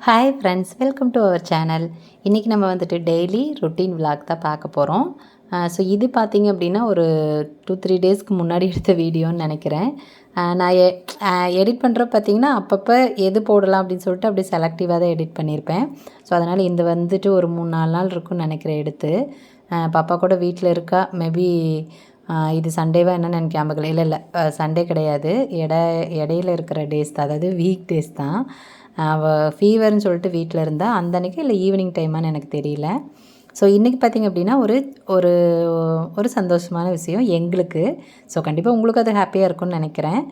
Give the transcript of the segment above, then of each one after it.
Hi friends, welcome to our channel. இன்றைக்கி நம்ம வந்துட்டு டெய்லி ரொட்டீன் விலாக் தான் பார்க்க போகிறோம். ஸோ இது பார்த்திங்க அப்படின்னா ஒரு 2-3 டேஸ்க்கு முன்னாடி எடுத்த வீடியோன்னு நினைக்கிறேன். நான் எடிட் பண்ணுற பார்த்திங்கன்னா அப்பப்போ எது போடலாம் அப்படின்னு சொல்லிட்டு அப்படியே செலக்டிவாக தான் எடிட் பண்ணியிருப்பேன். ஸோ அதனால் இந்த வந்துட்டு ஒரு 3-4 நாள் இருக்குன்னு நினைக்கிறேன் எடுத்து. பாப்பா கூட வீட்டில் இருக்கா. மேபி இது சண்டேவா என்னென்னு எனக்கு ஞாபகம் இல்லை சண்டே கிடையாது. இடையில இருக்கிற டேஸ் தான், அதாவது வீக் டேஸ் தான். அவள் ஃபீவர்னு சொல்லிட்டு வீட்டில் இருந்தால் அந்த அன்றைக்கி இல்லை ஈவினிங் டைமான்னு எனக்கு தெரியல. ஸோ இன்றைக்கி பார்த்திங்க அப்படின்னா ஒரு ஒரு ஒரு சந்தோஷமான விஷயம் எங்களுக்கு. ஸோ கண்டிப்பாக உங்களுக்கு அது ஹாப்பியாக இருக்கும்னு நினைக்கிறேன்.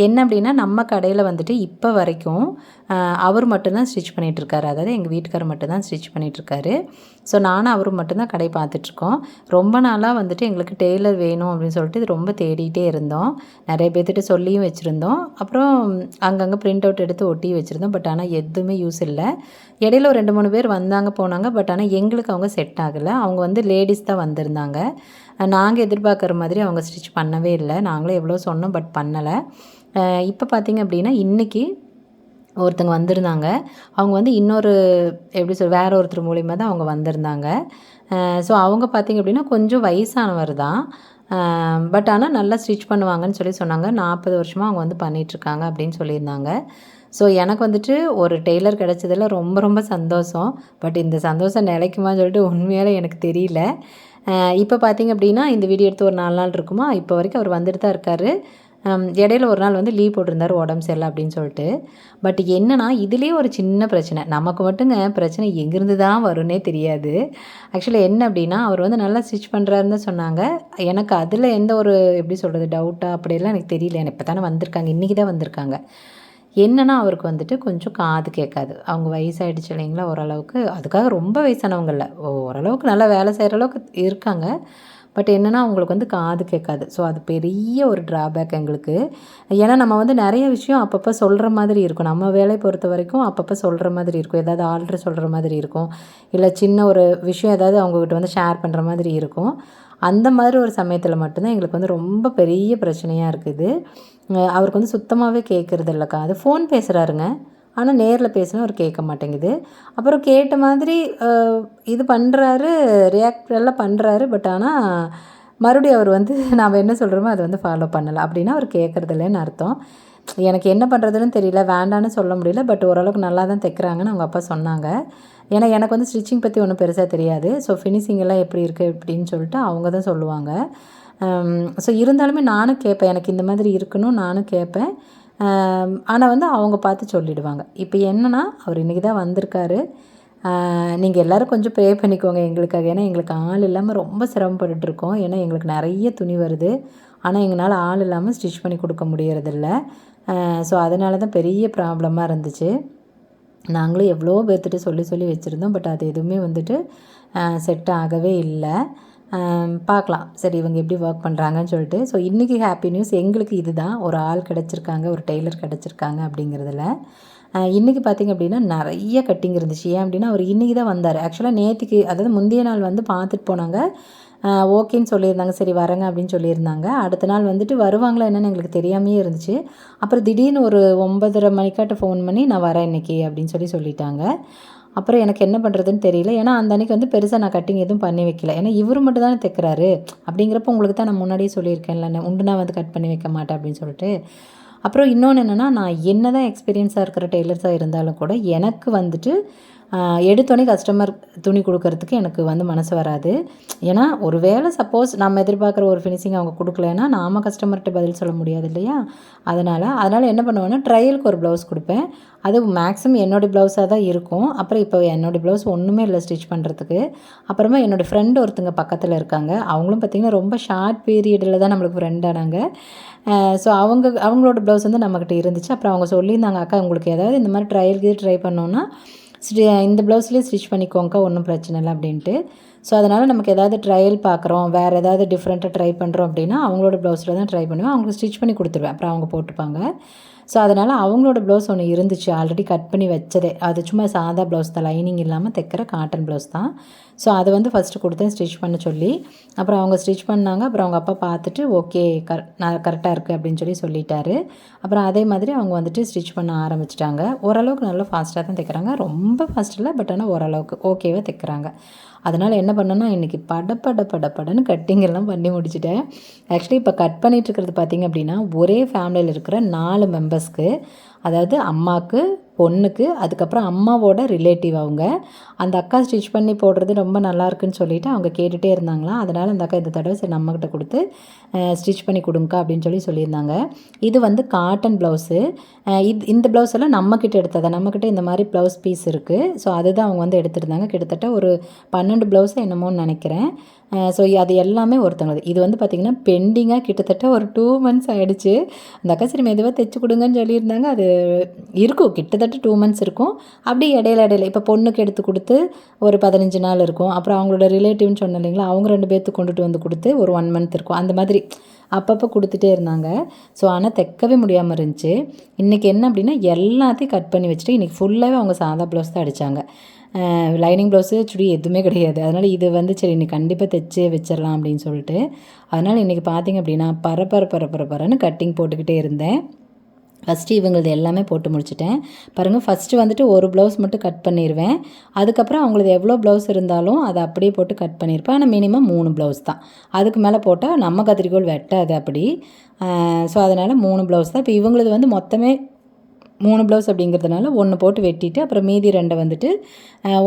என்ன அப்படின்னா, நம்ம கடையில் வந்துட்டு இப்போ வரைக்கும் அவர் மட்டும்தான் ஸ்டிச் பண்ணிகிட்ருக்காரு. அதாவது எங்கள் வீட்டுக்காரர் மட்டும்தான் ஸ்டிச் பண்ணிகிட்ருக்காரு. ஸோ நானும் அவரும் மட்டும்தான் கடை பார்த்துட்ருக்கோம். ரொம்ப நாளாக வந்துட்டு எங்களுக்கு டெய்லர் வேணும் அப்படின்னு சொல்லிட்டு இது ரொம்ப தேடிகிட்டே இருந்தோம். நிறைய பேர்த்திட்ட சொல்லியும் வச்சுருந்தோம். அப்புறம் அங்கங்கே ப்ரிண்ட் அவுட் எடுத்து ஒட்டியும் வச்சுருந்தோம். பட் ஆனால் எதுவுமே யூஸ் இல்லை. இடையில ஒரு 2-3 பேர் வந்தாங்க போனாங்க. பட் ஆனால் எங்களுக்கு அவங்க செட் ஆகலை. அவங்க வந்து லேடிஸ் தான் வந்திருந்தாங்க. நாங்கள் எதிர்பார்க்குற மாதிரி அவங்க ஸ்டிச் பண்ணவே இல்லை. நாங்களும் எவ்வளோ சொன்னோம், பட் பண்ணலை. இப்போ பார்த்திங்க அப்படின்னா இன்றைக்கி ஒருத்தங்க வந்திருந்தாங்க. அவங்க வந்து இன்னொரு வேறு ஒருத்தர் மூலிமா தான் அவங்க வந்திருந்தாங்க. ஸோ அவங்க பார்த்திங்க அப்படின்னா கொஞ்சம் வயசானவர் தான். பட் ஆனால் நல்லா ஸ்டிச் பண்ணுவாங்கன்னு சொன்னாங்க. 40 வருஷமாக அவங்க வந்து பண்ணிகிட்ருக்காங்க அப்படின்னு சொல்லியிருந்தாங்க. ஸோ எனக்கு வந்துட்டு ஒரு டெய்லர் கிடச்சதில் ரொம்ப ரொம்ப சந்தோஷம். பட் இந்த சந்தோஷம் நிலைக்குமான்னு சொல்லிட்டு உண்மையாலே எனக்கு தெரியல. இப்போ பார்த்திங்க அப்படின்னா இந்த வீடியோ எடுத்து ஒரு 4 நாள் இருக்குமா, இப்போ வரைக்கும் அவர் வந்துட்டு தான் இருக்கார். இடையில ஒரு நாள் வந்து லீவ் போட்டிருந்தார் உடம்பு சரியில்லை அப்படின்னு சொல்லிட்டு. பட் என்னென்னா இதுலேயே ஒரு சின்ன பிரச்சனை. நமக்கு மட்டுங்க பிரச்சனை எங்கேருந்து தான் வரும்னே தெரியாது. ஆக்சுவலி என்ன அப்படின்னா, அவர் வந்து நல்லா ஸ்டிச் பண்ணுறாருன்னு தான் சொன்னாங்க. எனக்கு அதில் எந்த ஒரு டவுட்டாக அப்படியெல்லாம் எனக்கு தெரியல. இப்போ தானே வந்திருக்காங்க, இன்றைக்கி தான் வந்திருக்காங்க. என்னென்னா அவருக்கு வந்துட்டு கொஞ்சம் காது கேட்காது. அவங்க வயசாகிடுச்சு இல்லைங்களா ஓரளவுக்கு. அதுக்காக ரொம்ப வயசானவங்க இல்லை, ஓரளவுக்கு நல்லா வேலை செய்கிற அளவுக்கு இருக்காங்க. பட் என்னென்னா அவங்களுக்கு வந்து காது கேட்காது. ஸோ அது பெரிய ஒரு ட்ராபேக் எங்களுக்கு. ஏன்னா நம்ம வந்து நிறைய விஷயம் அப்பப்போ சொல்கிற மாதிரி இருக்கும். நம்ம வேலையை பொறுத்த வரைக்கும் அப்பப்போ சொல்கிற மாதிரி இருக்கும். ஏதாவது ஆல்ட்ரு சொல்கிற மாதிரி இருக்கும். இல்லை சின்ன ஒரு விஷயம் ஏதாவது அவங்கக்கிட்ட வந்து ஷேர் பண்ணுற மாதிரி இருக்கும். அந்த மாதிரி ஒரு சமயத்தில் மட்டும்தான் எங்களுக்கு வந்து ரொம்ப பெரிய பிரச்சனையாக இருக்குது. அவருக்கு வந்து சுத்தமாகவே கேட்குறது இல்லைக்கா. அது ஃபோன் பேசுகிறாருங்க, ஆனால் நேரில் பேசினா அவர் கேட்க மாட்டேங்குது. அப்புறம் கேட்ட மாதிரி இது பண்ணுறாரு, ரியாக்ட் எல்லாம் பண்ணுறாரு. பட் ஆனால் மறுபடியும் அவர் வந்து நாம் என்ன சொல்கிறோமோ அதை வந்து ஃபாலோ பண்ணலை. அப்படின்னா அவர் கேட்குறதில்லன்னு அர்த்தம். எனக்கு என்ன பண்ணுறதுன்னு தெரியல, வேண்டான்னு சொல்ல முடியல. பட் ஓரளவுக்கு நல்லா தான் தைக்கிறாங்கன்னு அவங்க அப்பா சொன்னாங்க. ஏன்னா எனக்கு வந்து ஸ்டிச்சிங் பற்றி ஒன்றும் பெருசாக தெரியாது. ஸோ ஃபினிஷிங் எல்லாம் எப்படி இருக்குது அப்படின்னு சொல்லிட்டு அவங்க தான் சொல்லுவாங்க. ஸோ இருந்தாலுமே நானும் கேட்பேன், எனக்கு இந்த மாதிரி இருக்கணும் நானும் கேட்பேன். ஆனால் வந்து அவங்க பார்த்து சொல்லிவிடுவாங்க. இப்போ என்னென்னா, அவர் இன்றைக்கி தான் வந்திருக்காரு. நீங்கள் எல்லோரும் கொஞ்சம் ப்ரே பண்ணிக்கோங்க எங்களுக்காக. ஏன்னா எங்களுக்கு ஆள் இல்லாமல் ரொம்ப சிரமப்பட்டுருக்கோம். ஏன்னா எங்களுக்கு நிறைய துணி வருது. ஆனால் எங்களால் ஆள் இல்லாமல் ஸ்டிச் பண்ணி கொடுக்க முடியறதில்ல. ஸோ அதனால தான் பெரிய ப்ராப்ளமாக இருந்துச்சு. நாங்களும் எவ்வளோ பேர்த்திட்ட சொல்லி வச்சுருந்தோம். பட் அது எதுவுமே வந்துட்டு செட் ஆகவே இல்லை. பார்க்கலாம், சரி இவங்க எப்படி ஒர்க் பண்ணுறாங்கன்னு சொல்லிட்டு. ஸோ இன்றைக்கி ஹாப்பி நியூஸ் எங்களுக்கு இது தான், ஒரு ஆள் கிடச்சிருக்காங்க, ஒரு டெய்லர் கிடச்சிருக்காங்க அப்படிங்கிறதுல. இன்றைக்கி பார்த்திங்க அப்படின்னா நிறைய கட்டிங் இருந்துச்சு. ஏன் அப்படின்னா அவர் இன்றைக்கி தான் வந்தார். ஆக்சுவலாக நேற்றுக்கு, அதாவது முந்தைய நாள் வந்து பார்த்துட்டு போனாங்க. ஓகேன்னு சொல்லியிருந்தாங்க, சரி வரேங்க அப்படின்னு சொல்லியிருந்தாங்க. அடுத்த நாள் வந்துட்டு வருவாங்களா என்னென்னு எங்களுக்கு தெரியாமையே இருந்துச்சு. அப்புறம் திடீர்னு ஒரு 9:30 மணிக்காட்ட ஃபோன் பண்ணி நான் வரேன் இன்றைக்கி அப்படின்னு சொல்லிட்டாங்க. அப்புறம் எனக்கு என்ன பண்ணுறதுன்னு தெரியல. ஏன்னா அந்த அன்றைக்கி வந்து பெருசாக நான் கட்டிங் எதுவும் பண்ணி வைக்கல. ஏன்னா இவர் மட்டும் தானே தைக்கிறாரு. அப்படிங்கிறப்ப உங்களுக்கு தான் நான் முன்னாடியே சொல்லியிருக்கேன்ல, உண்டுனா வந்து கட் பண்ணி வைக்க மாட்டேன் அப்படின்னு சொல்லிட்டு. அப்புறம் இன்னொன்று என்னென்னா, நான் என்ன தான் எக்ஸ்பீரியன்ஸாக இருக்கிற டெய்லர்ஸாக இருந்தாலும் கூட எனக்கு வந்துட்டு எடுத்தோடனே கஸ்டமர் துணி கொடுக்கறதுக்கு எனக்கு வந்து மனசு வராது. ஏன்னா ஒரு வேளை சப்போஸ் நம்ம எதிர்பார்க்குற ஒரு ஃபினிஷிங் அவங்க கொடுக்கலன்னா நாம் கஸ்டமர்கிட்ட பதில் சொல்ல முடியாது இல்லையா. அதனால் என்ன பண்ணுவேன்னா, ட்ரையலுக்கு ஒரு ப்ளவுஸ் கொடுப்பேன். அது மேக்ஸிமம் என்னோடய ப்ளவுஸாக தான் இருக்கும். அப்புறம் இப்போ என்னோடய ப்ளவுஸ் ஒன்றுமே இல்லை ஸ்டிச் பண்ணுறதுக்கு. அப்புறமா என்னோடய ஃப்ரெண்டு ஒருத்தங்க பக்கத்தில் இருக்காங்க. அவங்களும் பார்த்திங்கன்னா ரொம்ப ஷார்ட் பீரியடில் தான் நம்மளுக்கு ஃப்ரெண்ட் ஆனாங்க. ஸோ அவங்களோட ப்ளவுஸ் வந்து நம்மக்கிட்ட இருந்துச்சு. அப்புறம் அவங்க சொல்லியிருந்தாங்க, அக்கா உங்களுக்கு ஏதாவது இந்த மாதிரி ட்ரையலுக்கு ட்ரை பண்ணோன்னா இந்த ப்ளவுஸ்லேயே ஸ்டிச் பண்ணிக்கோங்க, ஒன்றும் பிரச்சனை இல்லை அப்படின்ட்டு. ஸோ அதனால் நமக்கு ஏதாவது ட்ரையல் பார்க்குறோம், வேறு ஏதாவது டிஃப்ரெண்ட்டாக ட்ரை பண்ணுறோம் அப்படின்னா அவங்களோட ப்ளவுஸில் தான் ட்ரை பண்ணுவேன். அவங்களுக்கு ஸ்டிச் பண்ணி கொடுத்துருவேன். அப்புறம் அவங்க போட்டுப்பாங்க. ஸோ அதனால் அவங்களோட ப்ளவுஸ் ஒன்று இருந்துச்சு ஆல்ரெடி கட் பண்ணி வச்சதே. அது சும்மா சாதா ப்ளவுஸ் தான், லைனிங் இல்லாமல் தைக்கிற காட்டன் ப்ளவுஸ் தான். ஸோ அதை வந்து ஃபஸ்ட்டு கொடுத்தேன் ஸ்டிச் பண்ண சொல்லி. அப்புறம் அவங்க ஸ்டிச் பண்ணாங்க. அப்புறம் அவங்க அப்பா பார்த்துட்டு ஓகே நான் கரெக்டாக இருக்குது அப்படின்னு சொல்லிட்டாரு. அப்புறம் அதே மாதிரி அவங்க வந்துட்டு ஸ்டிச் பண்ண ஆரம்பிச்சிட்டாங்க. ஓரளவுக்கு நல்லா ஃபாஸ்ட்டாக தான் தைக்கிறாங்க, ரொம்ப ஃபாஸ்ட் இல்லை, பட் ஆனால் ஓரளவுக்கு ஓகேவாக தைக்கிறாங்க. அதனால் என்ன பண்ணேன்னா இன்றைக்கி படன்னு கட்டிங் எல்லாம் பண்ணி முடிச்சுட்டேன். ஆக்சுவலி இப்போ கட் பண்ணிகிட்ருக்கிறது பார்த்திங்க அப்படின்னா ஒரே ஃபேமிலியில் இருக்கிற 4 மெம்பர்ஸ்க்கு, அதாவது அம்மாவுக்கு, பொண்ணுக்கு, அதுக்கப்புறம் அம்மாவோட ரிலேட்டிவ் அவங்க. அந்த அக்கா ஸ்டிச் பண்ணி போடுறது ரொம்ப நல்லாயிருக்குன்னு சொல்லிவிட்டு அவங்க கேட்டுகிட்டே இருந்தாங்களாம். அதனால் அந்த அக்கா இந்த தடவை சரி நம்மக்கிட்ட கொடுத்து ஸ்டிச் பண்ணி கொடுங்கக்கா அப்படின்னு சொல்லியிருந்தாங்க. இது வந்து காட்டன் ப்ளவுஸு. இந்த ப்ளவுஸ் எல்லாம் நம்மக்கிட்ட எடுத்ததை, நம்மக்கிட்ட இந்த மாதிரி ப்ளவுஸ் பீஸ் இருக்குது. ஸோ அதுதான் அவங்க வந்து எடுத்துருந்தாங்க. கிட்டத்தட்ட ஒரு 12 ப்ளவுஸு என்னமோன்னு நினைக்கிறேன். ஸோ அது எல்லாமே ஒருத்தவங்களுக்கு. இது வந்து பார்த்திங்கன்னா பெண்டிங்காக கிட்டத்தட்ட ஒரு 2 மந்த்ஸ் ஆகிடுச்சு. அந்த அக்கா சரி மெதுவாக தைச்சி கொடுங்கன்னு சொல்லியிருந்தாங்க. அது இருக்கும், கிட்டத்தட்ட 2 மந்த்ஸ் இருக்கும். அப்படி இடையில இப்போ பொண்ணுக்கு எடுத்து கொடுத்து ஒரு 15 நாள் இருக்கும். அப்புறம் அவங்களோட ரிலேட்டிவ்னு சொன்னேன் இல்லைங்களா, அவங்க 2 பேர்த்துக்கு கொண்டுட்டு வந்து கொடுத்து ஒரு 1 மந்த் இருக்கும். அந்த மாதிரி அப்பப்போ கொடுத்துட்டே இருந்தாங்க. ஸோ ஆனால் தைக்கவே முடியாமல் இருந்துச்சு. இன்றைக்கி என்ன அப்படின்னா எல்லாத்தையும் கட் பண்ணி வச்சுட்டு இன்றைக்கி ஃபுல்லாகவே அவங்க சாதா ப்ளவுஸ் தான் அடித்தாங்க. லைனிங் ப்ளவுஸு சுடி எதுவுமே கிடையாது. அதனால் இது வந்து சரி இன்றைக்கி கண்டிப்பாக தைச்சே வச்சிடலாம் அப்படின்னு சொல்லிட்டு, அதனால் இன்றைக்கி பார்த்திங்க அப்படின்னா பரன்னு கட்டிங் போட்டுக்கிட்டே இருந்தேன். ஃபஸ்ட்டு இவங்களது எல்லாமே போட்டு முடிச்சிட்டேன். பாருங்கள், ஃபஸ்ட்டு வந்துட்டு ஒரு ப்ளவுஸ் மட்டும் கட் பண்ணிடுவேன். அதுக்கப்புறம் அவங்களது எவ்வளோ ப்ளவுஸ் இருந்தாலும் அதை அப்படியே போட்டு கட் பண்ணியிருப்பேன். ஆனால் மினிமம் 3 ப்ளவுஸ் தான். அதுக்கு மேலே போட்டால் நம்ம கத்திரிக்கோள் வெட்டாது அப்படி. ஸோ அதனால் 3 ப்ளவுஸ் தான். இப்போ இவங்களது வந்து மொத்தமே 3 ப்ளவுஸ் அப்படிங்கிறதுனால 1 போட்டு வெட்டிட்டு அப்புறம் மீதி 2 வந்துட்டு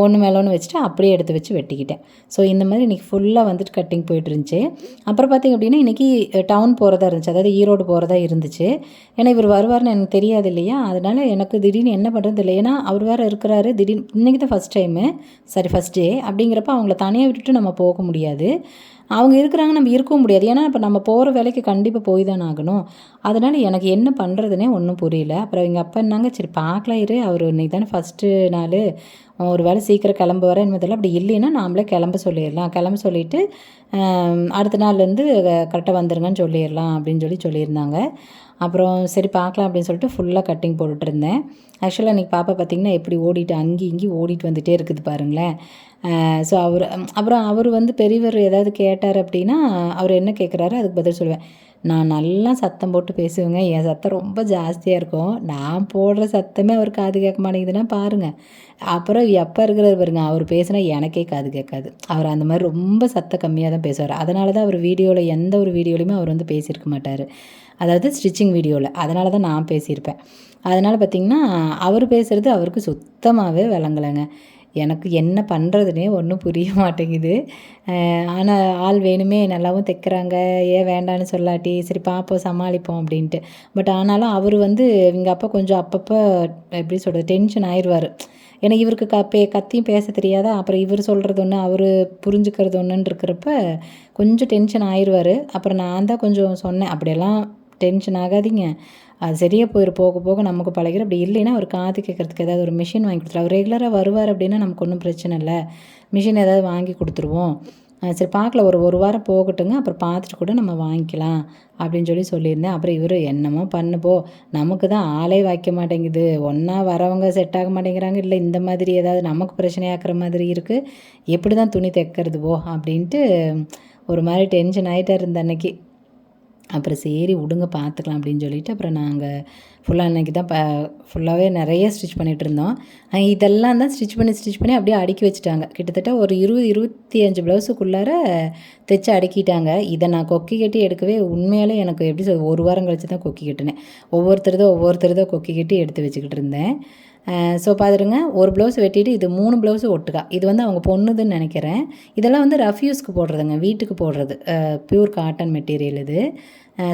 1 மேலே 1 வச்சுட்டு அப்படியே எடுத்து வச்சு வெட்டிக்கிட்டேன். ஸோ இந்த மாதிரி இன்றைக்கி ஃபுல்லாக வந்துட்டு கட்டிங் போயிட்டுருந்துச்சு. அப்புறம் பார்த்திங்க அப்படின்னா இன்றைக்கி டவுன் போகிறதா இருந்துச்சு, அதாவது ஈரோடு போகிறதா இருந்துச்சு. ஏன்னா இவர் வருவார்னு எனக்கு தெரியாது இல்லையா, அதனால் எனக்கு திடீர்னு என்ன பண்ணுறது இல்லை. ஏன்னா அவர் வேறு இருக்கிறாரு. திடீர்னு இன்றைக்கி தான் ஃபஸ்ட் டே அப்படிங்கிறப்ப அவங்கள தனியாக விட்டுட்டு நம்ம போக முடியாது. அவங்க இருக்கிறாங்க, நம்ம இருக்கவும் முடியாது. ஏன்னா இப்போ நம்ம போகிற வேலைக்கு கண்டிப்பாக போய் தானே ஆகணும். அதனால் எனக்கு என்ன பண்ணுறதுனே ஒன்றும் புரியல. அப்புறம் எங்கள் அப்பா என்னாங்க, சரி பார்க்கலாம் இரு, அவர் இன்றைக்கி தானே ஃபஸ்ட்டு நாள், ஒரு வேளை சீக்கிரம் கிளம்ப வர என்பதில்லை, அப்படி இல்லைன்னா நாமளே கிளம்ப சொல்லிவிட்டு அடுத்த நாள்லேருந்து கரெக்டாக வந்துருங்கன்னு சொல்லிடலாம் அப்படின்னு சொல்லியிருந்தாங்க. அப்புறம் சரி பார்க்கலாம் அப்படின்னு சொல்லிட்டு ஃபுல்லாக கட்டிங் போட்டுட்ருந்தேன். ஆக்சுவலாக இன்றைக்கி பாப்பா பார்த்திங்கன்னா எப்படி ஓடிட்டு இங்கேயும் ஓடிட்டு வந்துகிட்டே இருக்குது பாருங்களேன். ஸோ அப்புறம் அவர் வந்து பெரியவர் ஏதாவது கேட்டார் அப்படின்னா அவர் என்ன கேட்குறாரு அதுக்கு பதில் சொல்லுவேன். நான் நல்லா சத்தம் போட்டு பேசுவேங்க, என் சத்தம் ரொம்ப ஜாஸ்தியாக இருக்கும். நான் போடுற சத்தமே அவர் காது கேட்க மாட்டேங்குதுன்னா பாருங்கள். அப்புறம் எப்போ இருக்கிறார் பாருங்க, அவர் பேசினா எனக்கே காது கேட்காது. அவர் அந்த மாதிரி ரொம்ப சத்தம் கம்மியாக தான் பேசுவார். அதனால தான் அவர் வீடியோவில் எந்த ஒரு வீடியோலையுமே அவர் வந்து பேசியிருக்க மாட்டார், அதாவது ஸ்டிச்சிங் வீடியோவில். அதனால தான் நான் பேசியிருப்பேன். அதனால் பார்த்திங்கன்னா அவர் பேசுகிறது அவருக்கு சுத்தமாகவே விளங்கலைங்க. எனக்கு என்ன பண்ணுறதுனே ஒன்றும் புரிய மாட்டேங்குது. ஆனால் ஆள் வேணுமே, நல்லாவும் தைக்கிறாங்க, ஏன் வேண்டான்னு சொல்லாட்டி சரி பார்ப்போம் சமாளிப்போம் அப்படின்ட்டு. பட் ஆனாலும் அவர் வந்து எங்கள் அப்பா கொஞ்சம் அப்பப்போ எப்படி சொல்கிறது, டென்ஷன் ஆயிடுவார். ஏன்னா இவருக்கு கத்தியும் பேச தெரியாதா, அப்புறம் இவர் சொல்கிறது ஒன்று அவர் புரிஞ்சுக்கிறது ஒன்றுன்னு இருக்கிறப்ப கொஞ்சம் டென்ஷன் ஆயிடுவார். அப்புறம் நான் தான் கொஞ்சம் சொன்னேன், அப்படியெல்லாம் டென்ஷன் ஆகாதீங்க, அது சரியாக போக போக நமக்கு பழகிடும். அப்படி இல்லைன்னா அவர் காது கேட்குறதுக்கு ஏதாவது ஒரு மிஷின் வாங்கி கொடுத்துருவோம். அவர் ரெகுலராக வருவார் அப்படின்னா நமக்கு ஒன்றும் பிரச்சனை இல்லை, மிஷின் ஏதாவது வாங்கி கொடுத்துருவோம். சரி பார்க்கலாம், ஒரு வாரம் போகட்டுங்க, அப்புறம் பார்த்துட்டு கூட நம்ம வாங்கிக்கலாம் அப்படின்னு சொல்லியிருந்தேன். அப்புறம் இவர் என்னமோ பண்ணுப்போ, நமக்கு தான் ஆளே வைக்க மாட்டேங்குது, ஒன்றா வரவங்க செட் ஆக மாட்டேங்கிறாங்க, இல்லை இந்த மாதிரி ஏதாவது நமக்கு பிரச்சனையாக்குற மாதிரி இருக்குது, எப்படி தான் துணி தைக்கிறது அப்படின்ட்டு ஒரு மாதிரி டென்ஷன் ஆகிட்டார் இந்த அன்னைக்கு. அப்புறம் சரி விடுங்க பார்த்துக்கலாம் அப்படின்னு சொல்லிட்டு அப்புறம் நாங்கள் ஃபுல்லாக அன்றைக்கி தான் ஃபுல்லாகவே நிறைய ஸ்டிச் பண்ணிகிட்ருந்தோம். இதெல்லாம் தான் ஸ்டிச் பண்ணி அப்படியே அடுக்கி வச்சுட்டாங்க. கிட்டத்தட்ட ஒரு 20-25 ப்ளவுஸுக்குள்ளார தைச்சி அடுக்கிட்டாங்க. இதை நான் கொக்கி கட்டி எடுக்கவே உண்மையாலே எனக்கு எப்படி சொல்ல, ஒரு வாரம் கழித்து தான் கொக்கி கட்டினேன். ஒவ்வொருத்தருதான் கொக்கி கட்டி எடுத்து வச்சுக்கிட்டு இருந்தேன். ஸோ பார்த்துருங்க, ஒரு ப்ளவுஸ் வெட்டிட்டு இது 3 ப்ளவுஸு ஒட்டுக்கா. இது வந்து அவங்க பொண்ணுதுன்னு நினைக்கிறேன். இதெல்லாம் வந்து ரஃப் யூஸ்க்கு போடுறதுங்க, வீட்டுக்கு போடுறது, ப்யூர் காட்டன் மெட்டீரியல் இது.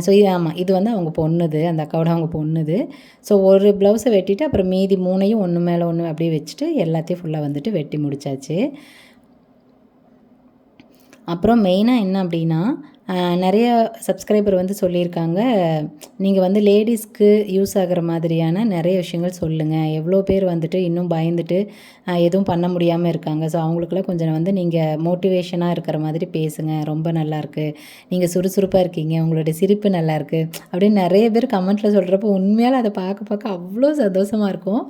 ஸோ ஆமாம், இது வந்து அவங்க பொண்ணுது, அந்த அக்காவோட அவங்க பொண்ணுது. ஸோ ஒரு ப்ளவுஸை வெட்டிட்டு அப்புறம் மீதி 3ஐயும் ஒன்று மேலே ஒன்று அப்படியே வச்சுட்டு எல்லாத்தையும் ஃபுல்லாக வந்துட்டு வெட்டி முடித்தாச்சு. அப்புறம் மெயினாக என்ன அப்படின்னா நிறைய சப்ஸ்கிரைபர் வந்து சொல்லியிருக்காங்க, நீங்கள் வந்து லேடிஸ்க்கு யூஸ் ஆகிற மாதிரியான நிறைய விஷயங்கள் சொல்லுங்கள். எவ்வளோ பேர் வந்துட்டு இன்னும் பயந்துட்டு எதுவும் பண்ண முடியாமல் இருக்காங்க. ஸோ அவங்களுக்குலாம் கொஞ்சம் வந்து நீங்கள் மோட்டிவேஷனாக இருக்கிற மாதிரி பேசுங்க. ரொம்ப நல்லாயிருக்கு, நீங்கள் சுறுசுறுப்பாக இருக்கீங்க, உங்களுடைய சிரிப்பு நல்லாயிருக்கு அப்படின்னு நிறைய பேர் கமெண்ட்டில் சொல்கிறப்போ உண்மையால் அதை பார்க்க பார்க்க அவ்வளோ சந்தோஷமாக இருக்கும்.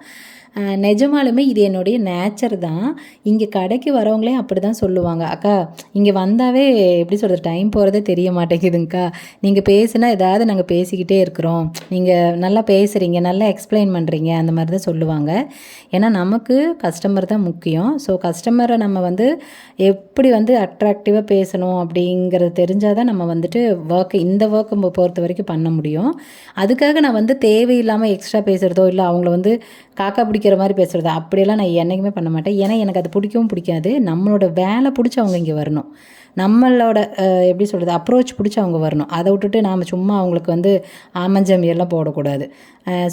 நிஜமாலுமே இது என்னுடைய நேச்சர் தான். இங்கே கடைக்கு வரவங்களே அப்படி தான் சொல்லுவாங்க, அக்கா இங்கே வந்தாவே எப்படி சொல்கிறது, டைம் போகிறதே தெரிய மாட்டேங்குதுங்க்கா, நீங்கள் பேசுனா ஏதாவது நாங்கள் பேசிக்கிட்டே இருக்கிறோம், நீங்கள் நல்லா பேசுகிறீங்க, நல்லா எக்ஸ்பிளைன் பண்ணுறீங்க, அந்த மாதிரி தான் சொல்லுவாங்க. ஏன்னா நமக்கு கஸ்டமர் தான் முக்கியம். ஸோ கஸ்டமரை நம்ம வந்து எப்படி வந்து அட்ராக்டிவாக பேசணும் அப்படிங்கிறது தெரிஞ்சால் தான் நம்ம வந்துட்டு இந்த ஒர்க்கை பொறுத்த வரைக்கும் பண்ண முடியும். அதுக்காக நான் வந்து தேவையில்லாமல் எக்ஸ்ட்ரா பேசுகிறதோ இல்லை அவங்கள வந்து காக்கா பிடிக்கிற மாதிரி பேசுகிறது அப்படியெல்லாம் நான் என்றைக்குமே பண்ண மாட்டேன். ஏன்னா எனக்கு அது பிடிக்கவும் பிடிக்காது. நம்மளோட வேலை பிடிச்சி அவங்க இங்கே வரணும், நம்மளோட எப்படி சொல்கிறது அப்ரோச் பிடிச்சி அவங்க வரணும். அதை விட்டுட்டு நாம் சும்மா அவங்களுக்கு வந்து ஆமஞ்சமியெல்லாம் போடக்கூடாது.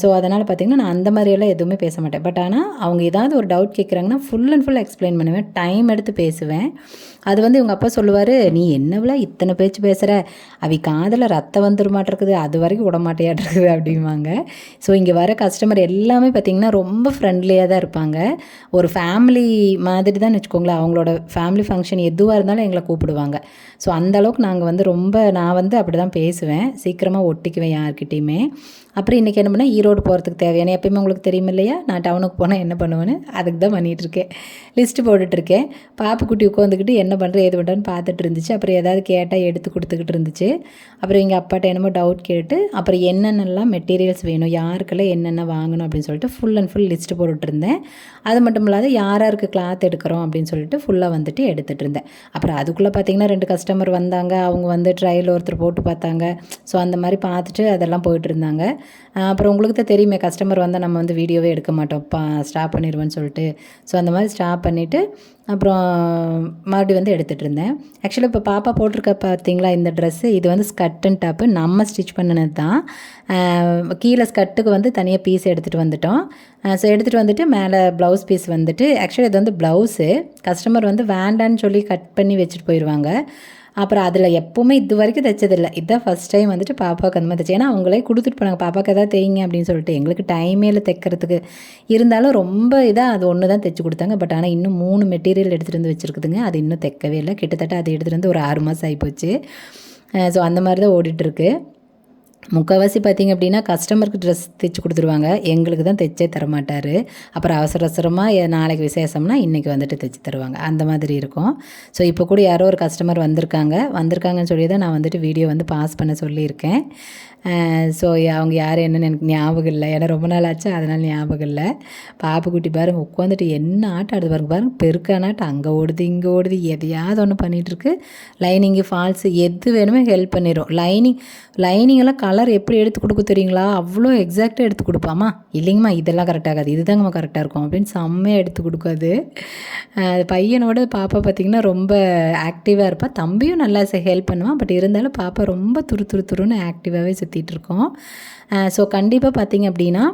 ஸோ அதனால் பார்த்திங்கன்னா நான் அந்த மாதிரியெல்லாம் எதுவுமே பேச மாட்டேன். பட் ஆனால் அவங்க ஏதாவது ஒரு டவுட் கேட்குறாங்கன்னா ஃபுல் அண்ட் ஃபுல் எக்ஸ்பிளைன் பண்ணுவேன், டைம் எடுத்து பேசுவேன். அது வந்து இவங்க அப்பா சொல்லுவார், நீ என்னவில இத்தனை பேச்சு பேசுகிற, அவி காதில் ரத்தம் வந்துருமாட்டிருக்குது, அது வரைக்கும் விடமாட்டேயாட்டிருக்குது அப்படிம்பாங்க. ஸோ இங்கே வர கஸ்டமர் எல்லாமே பார்த்திங்கன்னா ரொம்ப ஃப்ரெண்ட்லியாக தான் இருப்பாங்க. ஒரு ஃபேமிலி மாதிரி தான் வச்சுக்கோங்களேன். அவங்களோட ஃபேமிலி ஃபங்க்ஷன் எதுவாக இருந்தாலும் எங்களை கூப்பிடுவாங்க. ஸோ அந்தளவுக்கு நாங்கள் வந்து நான் வந்து அப்படி தான் பேசுவேன், சீக்கிரமாக ஒட்டிக்குவேன் யார்கிட்டையுமே. அப்புறம் இன்றைக்கி என்ன பண்ணால் ஈரோடு போகிறதுக்கு தேவையான, எப்பயுமே உங்களுக்கு தெரியும் இல்லையா, நான் டவுனுக்கு போனால் என்ன பண்ணுவேன்னு, அதுக்கு தான் பண்ணிகிட்ருக்கேன். லிஸ்ட்டு போட்டுட்ருக்கேன். பாப்புக்குட்டி உட்காந்துக்கிட்டு என்ன பண்ணுற ஏது பண்ணுறேன்னு பார்த்துட்டு இருந்துச்சு. அப்புறம் ஏதாவது கேட்டால் எடுத்து கொடுத்துக்கிட்டு இருந்துச்சு. அப்புறம் எங்கள் அப்பாட்ட என்னமோ டவுட் கேட்டு அப்புறம் என்னென்னலாம் மெட்டீரியல்ஸ் வேணும், யாருக்கெல்லாம் என்னென்ன வாங்கணும் அப்படின்னு சொல்லிட்டு ஃபுல் அண்ட் ஃபுல் லிஸ்ட்டு போட்டுட்ருந்தேன். அது மட்டும் இல்லாத யாருக்கு கிளாத் எடுக்கிறோம் அப்படின்னு சொல்லிட்டு ஃபுல்லாக வந்துட்டு எடுத்துகிட்டு இருந்தேன். அப்புறம் அதுக்குள்ளே பார்த்திங்கன்னா 2 கஸ்டமர் வந்தாங்க. அவங்க வந்து ட்ரையல் ஒருத்தர் போட்டு பார்த்தாங்க. ஸோ அந்த மாதிரி பார்த்துட்டு அதெல்லாம் போயிட்டு இருந்தாங்க. அப்புறம் உங்களுக்கு தான் தெரியுமே, கஸ்டமர் வந்தால் நம்ம வந்து வீடியோவே எடுக்க மாட்டோம், ஸ்டாப் பண்ணிடுவேன்னு சொல்லிட்டு. ஸோ அந்த மாதிரி ஸ்டாப் பண்ணிவிட்டு அப்புறம் மறுபடியும் வந்து எடுத்துகிட்டு இருந்தேன். ஆக்சுவலாக இப்போ பாப்பா போட்டிருக்க பார்த்தீங்களா இந்த ட்ரெஸ்ஸு, இது வந்து ஸ்கர்ட் அண்ட் டாப்பு நம்ம ஸ்டிச் பண்ணினது தான். கீழே ஸ்கர்ட்டுக்கு வந்து தனியாக பீஸ் எடுத்துகிட்டு வந்துட்டோம். ஸோ எடுத்துகிட்டு வந்துட்டு மேலே ப்ளவுஸ் பீஸ் வந்துட்டு, ஆக்சுவலி இது வந்து ப்ளவுஸு கஸ்டமர் வந்து வேண்டான்னு சொல்லி கட் பண்ணி வச்சுட்டு போயிடுவாங்க. அப்புறம் அதில் எப்போவுமே இது வரைக்கும் தைச்சதில்லை, இதுதான் ஃபஸ்ட் டைம் வந்துட்டு பாப்பாவுக்கு அந்த மாதிரி தைச்சேன். ஏன்னா அவங்களே கொடுத்துட்டு போனாங்க, பாப்பாவுக்கு எதாவது தைங்க அப்படின்னு சொல்லிட்டு. எங்களுக்கு டைமே இல்லை தைக்கிறதுக்கு. இருந்தாலும் ரொம்ப இதாக அது ஒன்று தான் தைச்சி கொடுத்தாங்க. பட் ஆனால் இன்னும் 3 மெட்டீரியல் எடுத்துகிட்டு வந்து வச்சுருக்குதுங்க, அது இன்னும் தைக்கவே இல்லை. கிட்டத்தட்ட அதை எடுத்துகிட்டு வந்து ஒரு 6 மாதம் ஆகிப்போச்சு. ஸோ அந்த மாதிரி தான் ஓடிட்டுருக்கு. முக்கால்வாசி பார்த்திங்க அப்படின்னா கஸ்டமருக்கு ட்ரெஸ் தைச்சி கொடுத்துருவாங்க, எங்களுக்கு தான் தைச்சே தரமாட்டார். அப்புறம் அவசரமாக நாளைக்கு விசேஷம்னா இன்றைக்கி வந்துட்டு தைச்சி தருவாங்க, அந்த மாதிரி இருக்கும். ஸோ இப்போ கூட யாரோ ஒரு கஸ்டமர் வந்திருக்காங்கன்னு சொல்லி தான் நான் வந்துட்டு வீடியோ வந்து பாஸ் பண்ண சொல்லியிருக்கேன். ஸோ அவங்க யார் என்னன்னு எனக்கு ஞாபகம் இல்லை, ஏன்னா ரொம்ப நாள் ஆச்சு, அதனால் ஞாபகம் இல்லை. பாப்புக்குட்டி பாருங்கள் உட்காந்துட்டு என்ன ஆட்டம் ஆடுது பாருங்கள், பெருக்கானாட்டம் அங்கே ஓடுது இங்கே ஓடுது, எதையாவது ஒன்று பண்ணிகிட்ருக்கு. லைனிங்கு ஃபால்ஸு எது வேணுமே ஹெல்ப் பண்ணிடும். லைனிங்கெல்லாம் கலர் எப்படி எடுத்து கொடுக்க தெரியுங்களா, அவ்வளோ எக்ஸாக்டாக எடுத்து கொடுப்பாமா. இல்லைங்கம்மா இதெல்லாம் கரெக்டாகாது, இதுதாங்கம்மா கரெக்டாக இருக்கும் அப்படின்னு செம்மையாக எடுத்து கொடுக்காது. பையனோட பாப்பா பார்த்திங்கன்னா ரொம்ப ஆக்டிவாக இருப்பாள், தம்பியும் நல்லா ஹெல்ப் பண்ணுவான். பட் இருந்தாலும் பாப்பா ரொம்ப துருன்னு ஆக்டிவாகவே சுற்றிட்டுருக்கோம். ஸோ கண்டிப்பாக பார்த்திங்க அப்படின்னா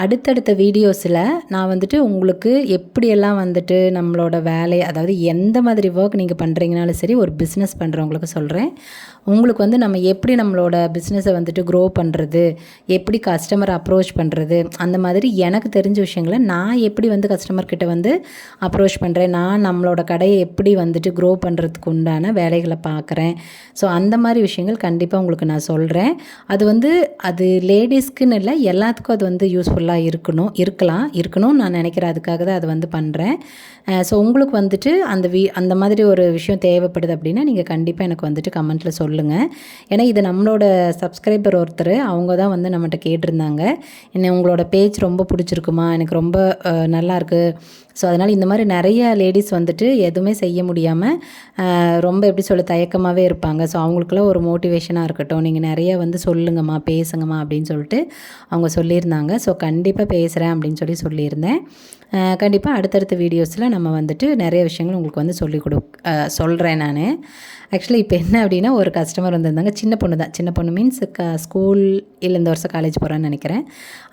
அடுத்தடுத்த வீடியோஸில் நான் வந்துட்டு உங்களுக்கு எப்படியெல்லாம் வந்துட்டு நம்மளோட வேலையை, அதாவது எந்த மாதிரி ஒர்க் நீங்கள் பண்ணுறீங்கனாலும் சரி, ஒரு பிஸ்னஸ் பண்ணுறவங்களுக்கு சொல்கிறேன். உங்களுக்கு வந்து நம்ம எப்படி நம்மளோட பிஸ்னஸை வந்துட்டு க்ரோ பண்ணுறது, எப்படி கஸ்டமரை அப்ரோச் பண்ணுறது, அந்த மாதிரி எனக்கு தெரிஞ்ச விஷயங்களை நான் எப்படி வந்து கஸ்டமர்கிட்ட வந்து அப்ரோச் பண்ணுறேன், நான் நம்மளோட கடையை எப்படி வந்துட்டு க்ரோ பண்ணுறதுக்கு உண்டான வேலைகளை பார்க்குறேன். ஸோ அந்த மாதிரி விஷயங்கள் கண்டிப்பாக உங்களுக்கு நான் சொல்கிறேன். அது லேடிஸ்க்குன்னு இல்லை, எல்லாத்துக்கும் அது வந்து யூஸ்ஃபுல்லாக இருக்கணும்னு நான் நினைக்கிறேன். அதுக்காக தான் அதை வந்து பண்ணுறேன். ஸோ உங்களுக்கு வந்துட்டு அந்த மாதிரி ஒரு விஷயம் தேவைப்படுது அப்படின்னா நீங்கள் கண்டிப்பாக எனக்கு வந்துட்டு கமெண்ட்டில் சொல்லுங்கள். ஏன்னா இது நம்மளோட சப்ஸ்கிரைபர் ஒருத்தர், அவங்க தான் வந்து நம்மகிட்ட கேட்டிருந்தாங்க, என்ன உங்களோட பேஜ் ரொம்ப பிடிச்சிருக்குமா, எனக்கு ரொம்ப நல்லாயிருக்கு. ஸோ அதனால் இந்த மாதிரி நிறைய லேடிஸ் வந்துட்டு எதுவுமே செய்ய முடியாமல் ரொம்ப எப்படி சொல்ல தயக்கமாகவே இருப்பாங்க. ஸோ அவங்களுக்குலாம் ஒரு மோட்டிவேஷனாக இருக்கட்டும், நீங்கள் நிறைய வந்து சொல்லுங்கம்மா பேசுங்கம்மா அப்படின்னு சொல்லிட்டு அவங்க சொல்லியிருந்தாங்க. ஸோ கண்டிப்பாக பேசுகிறேன் அப்படின்னு சொல்லியிருந்தேன். கண்டிப்பாக அடுத்தடுத்த வீடியோஸில் நம்ம வந்துட்டு நிறைய விஷயங்கள் உங்களுக்கு வந்து சொல்கிறேன் நான். ஆக்சுவலி இப்போ என்ன அப்படின்னா ஒரு கஸ்டமர் வந்திருந்தாங்க. சின்ன பொண்ணு தான், சின்ன பொண்ணு மீன்ஸ் ஸ்கூல் இல்லை இந்த வருஷம் காலேஜ் போகிறான்னு நினைக்கிறேன்.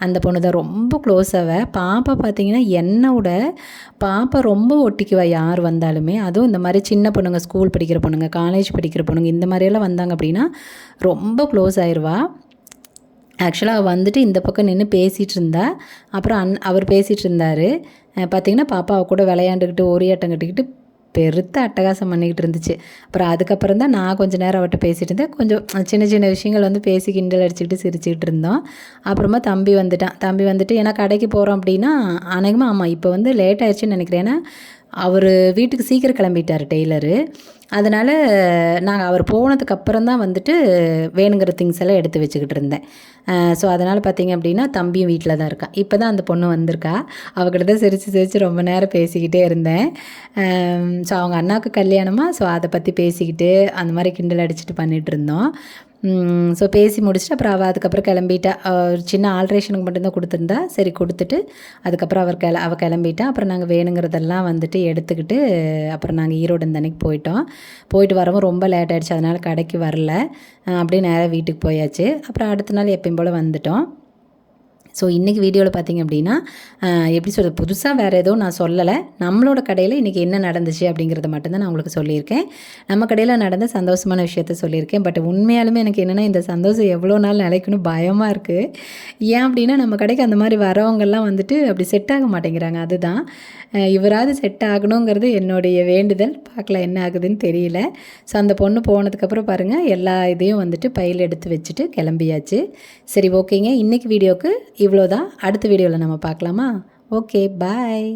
அந்த பொண்ணு தான் ரொம்ப க்ளோஸாக. பாப்பா பார்த்திங்கன்னா என்னை விட பாப்பா ரொம்ப ஒட்டிக்குவா யார் வந்தாலுமே. அதுவும் இந்த மாதிரி சின்ன பொண்ணுங்க, ஸ்கூல் படிக்கிற பொண்ணுங்க, காலேஜ் படிக்கிற பொண்ணுங்க, இந்த மாதிரியெல்லாம் வந்தாங்க அப்படின்னா ரொம்ப க்ளோஸ் ஆயிடுவா. ஆக்சுவலாக வந்துட்டு இந்த பக்கம் நின்று பேசிகிட்டு இருந்தா. அப்புறம் அவர் பேசிகிட்டு இருந்தார். பார்த்திங்கன்னா பாப்பா அவ கூட விளையாண்டுக்கிட்டு ஓரியாட்டம் கட்டிக்கிட்டு பெருத்த அட்டகாசம் பண்ணிக்கிட்டு இருந்துச்சு. அப்புறம் அதுக்கப்புறம் தான் நான் கொஞ்சம் நேரம் அவட்ட பேசிகிட்டு இருந்தேன். கொஞ்சம் சின்ன சின்ன விஷயங்கள் வந்து பேசி கிண்டல் அடிச்சுக்கிட்டு சிரிச்சுக்கிட்டு இருந்தோம். அப்புறமா தம்பி வந்துட்டு ஏன்னா கடைக்கு போகிறோம் அப்படின்னா அநேகமாக ஆமாம் இப்போ வந்து லேட் ஆயிடுச்சுன்னு நினைக்கிறேன். ஏன்னா அவர் வீட்டுக்கு சீக்கிரம் கிளம்பிட்டார் டெய்லரு. அதனால் நாங்கள் அவர் போனதுக்கப்புறம் தான் வந்துட்டு வேணுங்கிற திங்ஸ் எல்லாம் எடுத்து வச்சுக்கிட்டு இருந்தேன். ஸோ அதனால் பார்த்திங்க அப்படின்னா தம்பியும் வீட்டில் தான் இருக்கான். இப்போ தான் அந்த பொண்ணு வந்திருக்கா. அவகிட்ட தான் சிரித்து ரொம்ப நேரம் பேசிக்கிட்டே இருந்தேன். ஸோ அவங்க அண்ணாவுக்கு கல்யாணமாக, ஸோ அதை பற்றி பேசிக்கிட்டு அந்த மாதிரி கிண்டல் அடிச்சுட்டு பண்ணிகிட்டு இருந்தோம். ஸோ பேசி முடிச்சுட்டு அப்புறம் அவள் அதுக்கப்புறம் கிளம்பிட்டா. ஒரு சின்ன ஆல்ட்ரேஷனுக்கு மட்டும்தான் கொடுத்துருந்தா. சரி கொடுத்துட்டு அதுக்கப்புறம் அவள் கிளம்பிட்டா. அப்புறம் நாங்கள் வேணுங்கிறதெல்லாம் வந்துட்டு எடுத்துக்கிட்டு அப்புறம் நாங்கள் ஈரோடு இந்த அன்னைக்கு போயிட்டு வரவும் ரொம்ப லேட் ஆகிடுச்சு. அதனால் கடைக்கு வரல. அப்படியே நேராக வீட்டுக்கு போயாச்சு. அப்புறம் அடுத்த நாள் எப்பயும் போல் வந்துட்டோம். ஸோ இன்றைக்கி வீடியோவில் பார்த்திங்க அப்படின்னா எப்படி சொல்கிறது, புதுசாக வேறு எதுவும் நான் சொல்லலை. நம்மளோட கடையில் இன்றைக்கி என்ன நடந்துச்சு அப்படிங்கிறத மட்டும்தான் நான் உங்களுக்கு சொல்லியிருக்கேன். நம்ம கடையில் நடந்த சந்தோஷமான விஷயத்த சொல்லியிருக்கேன். பட் உண்மையாலுமே எனக்கு என்னென்னா இந்த சந்தோஷம் எவ்வளோ நாள் நிலைக்கணும் பயமாக இருக்குது. ஏன் அப்படின்னா நம்ம கடைக்கு அந்த மாதிரி வரவங்கெல்லாம் வந்துட்டு அப்படி செட் ஆக மாட்டேங்கிறாங்க. அதுதான் இவராது செட் ஆகணுங்கிறது என்னுடைய வேண்டுதல். பார்க்கலாம் என்ன ஆகுதுன்னு தெரியல. ஸோ அந்த பொண்ணு போனதுக்கப்புறம் பாருங்கள் எல்லா இதையும் வந்துட்டு பையில் எடுத்து வச்சுட்டு கிளம்பியாச்சு. சரி ஓகேங்க, இன்றைக்கி வீடியோவுக்கு இவ்வளோதான். அடுத்த வீடியோவில் நம்ம பார்க்கலாமா? ஓகே, பாய்.